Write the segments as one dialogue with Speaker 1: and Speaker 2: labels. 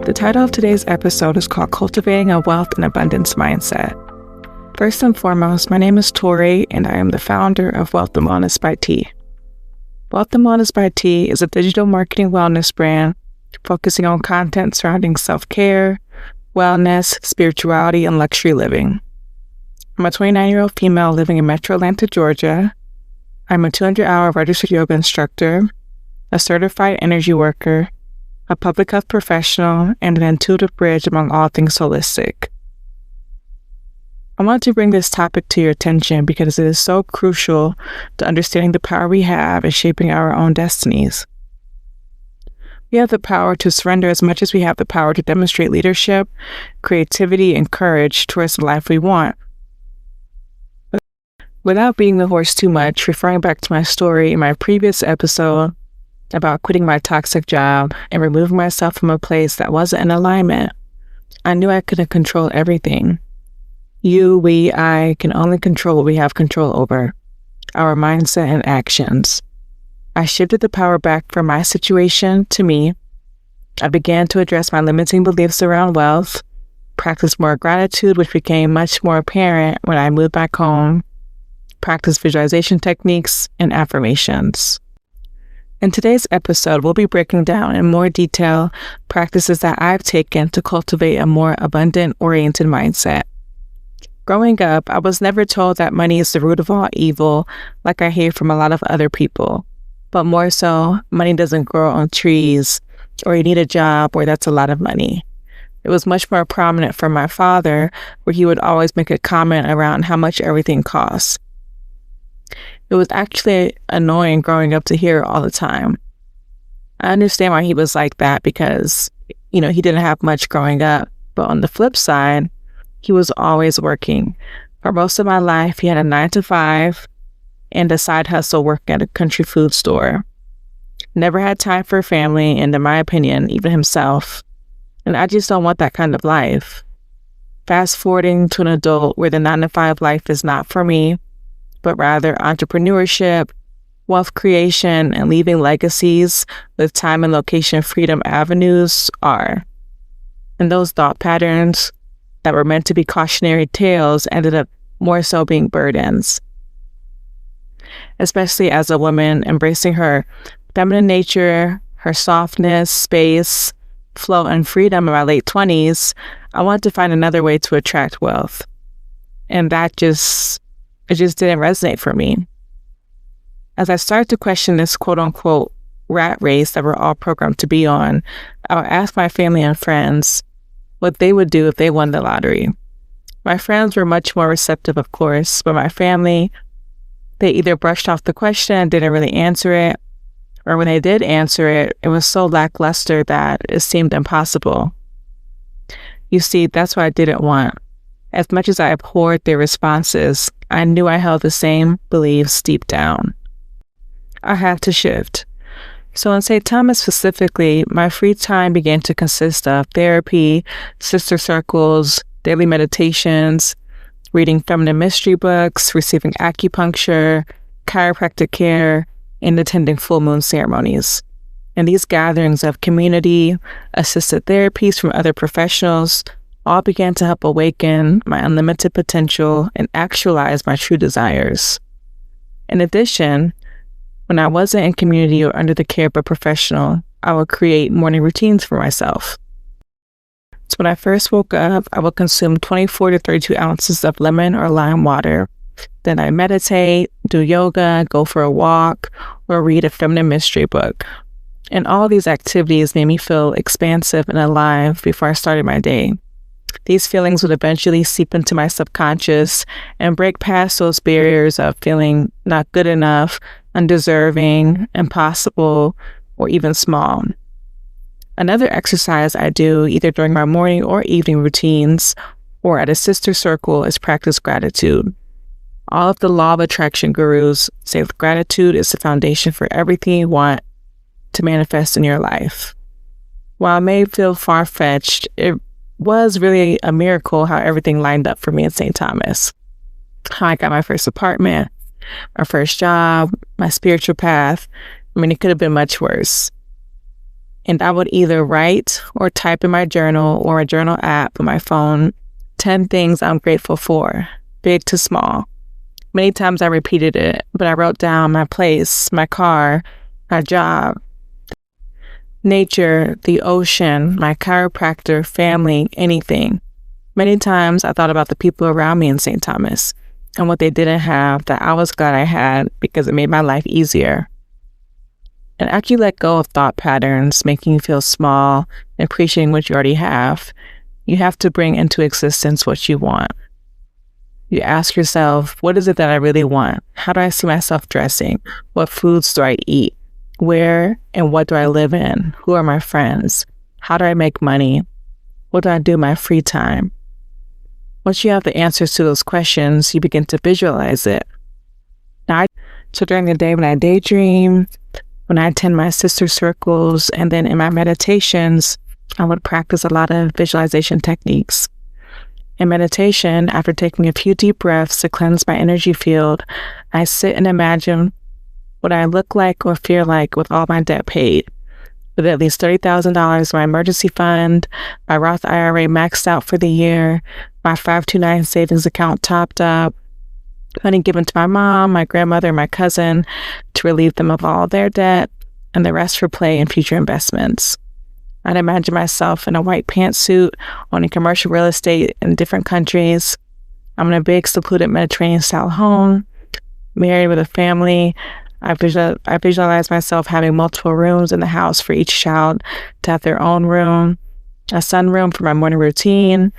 Speaker 1: The title of today's episode is called Cultivating a Wealth and Abundance Mindset. First and foremost, my name is Tori, and I am the founder of Wealth and Wellness by T. Wealth and Wellness by T is a digital marketing wellness brand focusing on content surrounding self-care, wellness, spirituality, and luxury living. I'm a 29-year-old female living in Metro Atlanta, Georgia. I'm a 200-hour registered yoga instructor, a certified energy worker, a public health professional, and an intuitive bridge among all things holistic. I want to bring this topic to your attention because it is so crucial to understanding the power we have in shaping our own destinies. We have the power to surrender as much as we have the power to demonstrate leadership, creativity, and courage towards the life we want. Without beating the horse too much, referring back to my story in my previous episode about quitting my toxic job and removing myself from a place that wasn't in alignment, I knew I couldn't control everything. I can only control what we have control over, our mindset and actions. I shifted the power back from my situation to me. I began to address my limiting beliefs around wealth, practice more gratitude, which became much more apparent when I moved back home, practice visualization techniques and affirmations. In today's episode, we'll be breaking down in more detail practices that I've taken to cultivate a more abundant-oriented mindset. Growing up, I was never told that money is the root of all evil, like I hear from a lot of other people. But more so, money doesn't grow on trees, or you need a job, or that's a lot of money. It was much more prominent from my father, where he would always make a comment around how much everything costs. It was actually annoying growing up to hear it all the time. I understand why he was like that because, he didn't have much growing up. But on the flip side, he was always working. For most of my life, he had a 9-to-5 and a side hustle working at a country food store. Never had time for family, and in my opinion, even himself. And I just don't want that kind of life. Fast forwarding to an adult where the 9-to-5 life is not for me, but rather entrepreneurship, wealth creation, and leaving legacies with time and location freedom avenues are. And those thought patterns that were meant to be cautionary tales ended up more so being burdens. Especially as a woman embracing her feminine nature, her softness, space, flow, and freedom in my late 20s, I wanted to find another way to attract wealth. And it just didn't resonate for me. As I started to question this quote-unquote rat race that we're all programmed to be on, I would ask my family and friends what they would do if they won the lottery. My friends were much more receptive, of course, but my family, they either brushed off the question and didn't really answer it, or when they did answer it, it was so lackluster that it seemed impossible. You see, that's what I didn't want. As much as I abhorred their responses, I knew I held the same beliefs deep down. I had to shift. So in St. Thomas specifically, my free time began to consist of therapy, sister circles, daily meditations, reading feminine mystery books, receiving acupuncture, chiropractic care, and attending full moon ceremonies. And these gatherings of community, assisted therapies from other professionals, all began to help awaken my unlimited potential and actualize my true desires. In addition, when I wasn't in community or under the care of a professional, I would create morning routines for myself. So when I first woke up, I would consume 24 to 32 ounces of lemon or lime water. Then I meditate, do yoga, go for a walk, or read a feminine mystery book. And all these activities made me feel expansive and alive before I started my day. These feelings would eventually seep into my subconscious and break past those barriers of feeling not good enough, undeserving, impossible, or even small. Another exercise I do either during my morning or evening routines or at a sister circle is practice gratitude. All of the law of attraction gurus say gratitude is the foundation for everything you want to manifest in your life. While it may feel far-fetched, it was really a miracle how everything lined up for me in St. Thomas. How I got my first apartment, my first job, my spiritual path. It could have been much worse. And I would either write or type in my journal or a journal app on my phone 10 things I'm grateful for, big to small. Many times I repeated it, but I wrote down my place, my car, my job, nature, the ocean, my chiropractor, family, anything. Many times I thought about the people around me in St. Thomas and what they didn't have that I was glad I had because it made my life easier. And after you let go of thought patterns, making you feel small, and appreciating what you already have to bring into existence what you want. You ask yourself, what is it that I really want? How do I see myself dressing? What foods do I eat? Where and what do I live in? Who are my friends? How do I make money? What do I do in my free time? Once you have the answers to those questions, you begin to visualize it. So during the day when I daydream, when I attend my sister circles, and then in my meditations, I would practice a lot of visualization techniques. In meditation, after taking a few deep breaths to cleanse my energy field, I sit and imagine what I look like or feel like with all my debt paid, with at least $30,000 in my emergency fund, my Roth IRA maxed out for the year, my 529 savings account topped up, money given to my mom, my grandmother, and my cousin to relieve them of all their debt, and the rest for play and future investments. I'd imagine myself in a white pantsuit, owning commercial real estate in different countries. I'm in a big, secluded Mediterranean-style home, married with a family. I visualize myself having multiple rooms in the house for each child to have their own room, a sunroom for my morning routine,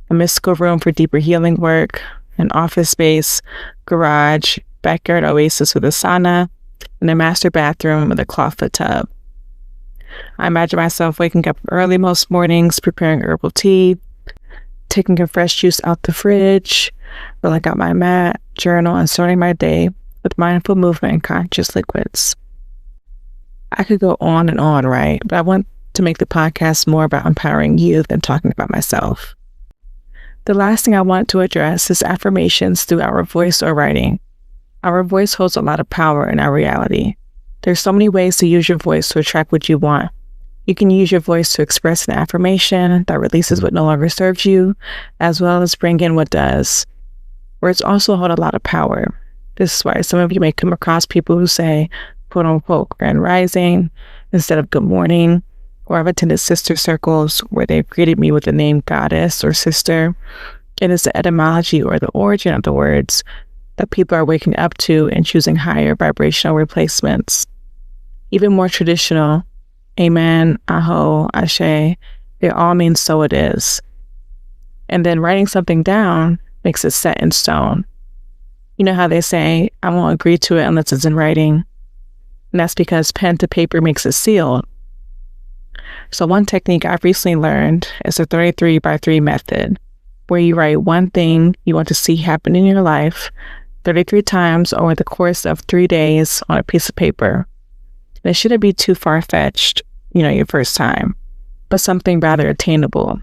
Speaker 1: a mystical room for deeper healing work, an office space, garage, backyard oasis with a sauna, and a master bathroom with a clawfoot tub. I imagine myself waking up early most mornings, preparing herbal tea, taking a fresh juice out the fridge, rolling out my mat, journal, and starting my day with mindful movement and conscious liquids. I could go on and on, right? But I want to make the podcast more about empowering you than talking about myself. The last thing I want to address is affirmations through our voice or writing. Our voice holds a lot of power in our reality. There's so many ways to use your voice to attract what you want. You can use your voice to express an affirmation that releases what no longer serves you, as well as bring in what does. Words also hold a lot of power. This is why some of you may come across people who say, quote unquote, grand rising instead of good morning, or I've attended sister circles where they've greeted me with the name goddess or sister. It is the etymology or the origin of the words that people are waking up to and choosing higher vibrational replacements. Even more traditional, amen, aho, ashe, they all mean so it is. And then writing something down makes it set in stone. You know how they say, I won't agree to it unless it's in writing. And that's because pen to paper makes it sealed. So one technique I've recently learned is the 33x3 method, where you write one thing you want to see happen in your life 33 times over the course of 3 days on a piece of paper. And it shouldn't be too far-fetched, your first time, but something rather attainable.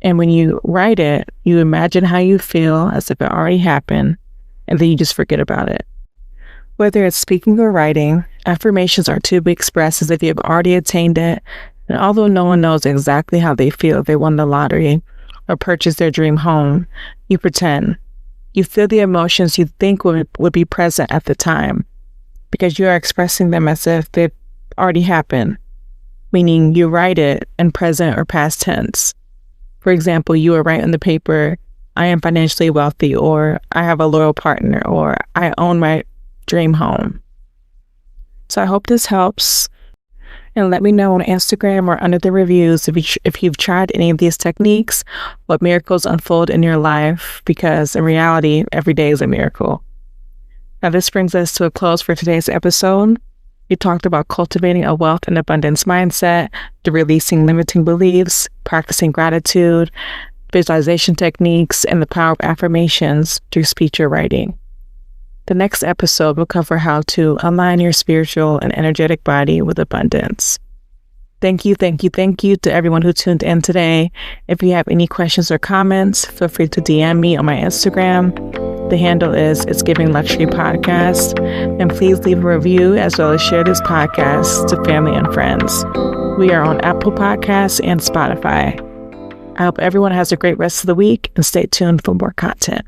Speaker 1: And when you write it, you imagine how you feel as if it already happened, and then you just forget about it. Whether it's speaking or writing, affirmations are to be expressed as if you have already attained it, and although no one knows exactly how they feel if they won the lottery or purchased their dream home, you pretend. You feel the emotions you think would be present at the time, because you are expressing them as if they've already happened, meaning you write it in present or past tense. For example, you will write in the paper, I am financially wealthy, or I have a loyal partner, or I own my dream home. So I hope this helps. And let me know on Instagram or under the reviews if you've tried any of these techniques, what miracles unfold in your life, because in reality, every day is a miracle. Now, this brings us to a close for today's episode. We talked about cultivating a wealth and abundance mindset, to releasing limiting beliefs, practicing gratitude, visualization techniques, and the power of affirmations through speech or writing. The next episode will cover how to align your spiritual and energetic body with abundance. Thank you to everyone who tuned in today. If you have any questions or comments, feel free to DM me on my Instagram. The handle is It's Giving Luxury Podcast. And please leave a review as well as share this podcast to family and friends. We are on Apple Podcasts and Spotify. I hope everyone has a great rest of the week and stay tuned for more content.